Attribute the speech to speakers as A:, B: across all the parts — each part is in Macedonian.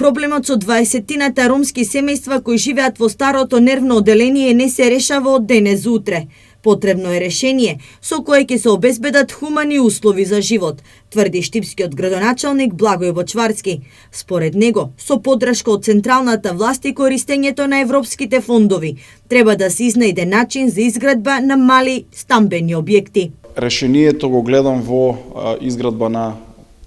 A: Проблемот со 20-тината ромски семејства кои живеат во старото нервно оделение не се решава од денес за утре. Потребно е решение со кое ќе се обезбедат хумани услови за живот, тврди штипскиот градоначалник Благој Бочварски. Според него, со поддршка од централната власт и користењето на европските фондови, треба да се изнајде начин за изградба на мали стамбени објекти.
B: Решението го гледам во изградба на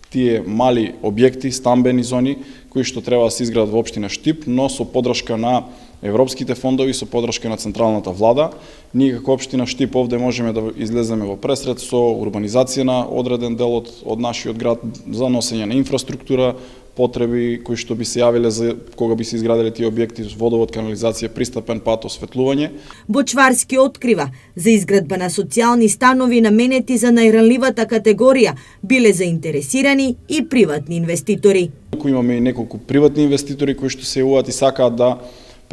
B: тие мали објекти, стамбени зони, кои што треба да се изградат во општина Штип, но со поддршка на европските фондови, со поддршка на централната влада. Ние како општина Штип овде можеме да излеземе во пресред со урбанизација на одреден дел од нашиот град за носење на инфраструктура, потреби кои што би се јавиле за кога би се изградиле тие објекти, водовод, канализација, пристапен пат, осветлување.
A: Бочварски открива за изградба на социјални станови наменети за најранливата категорија биле заинтересирани и приватни инвеститори.
B: Имаме и неколку приватни инвеститори кои што се јавуваат и сакаат да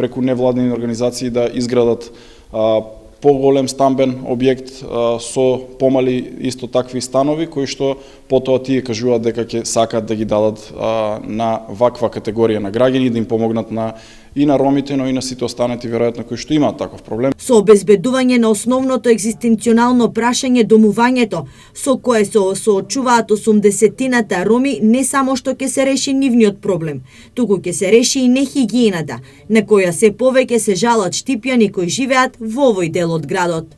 B: преку невладини организации да изградат поголем стамбен објект со помали исто такви станови кои што потоа тие кажуваат дека ќе сакаат да ги дадат на ваква категорија на граѓани, да им помогнат и на ромите, но и на сите останати веројатно кои што имаат таков проблем.
A: Со обезбедување на основното екзистенционално прашање домувањето, со кое се соочуваат 80-тината роми, не само што ќе се реши нивниот проблем, туку ќе се реши и нехигиената, на која се повеќе се жалат штипјани кои живеат во овој дел од градот.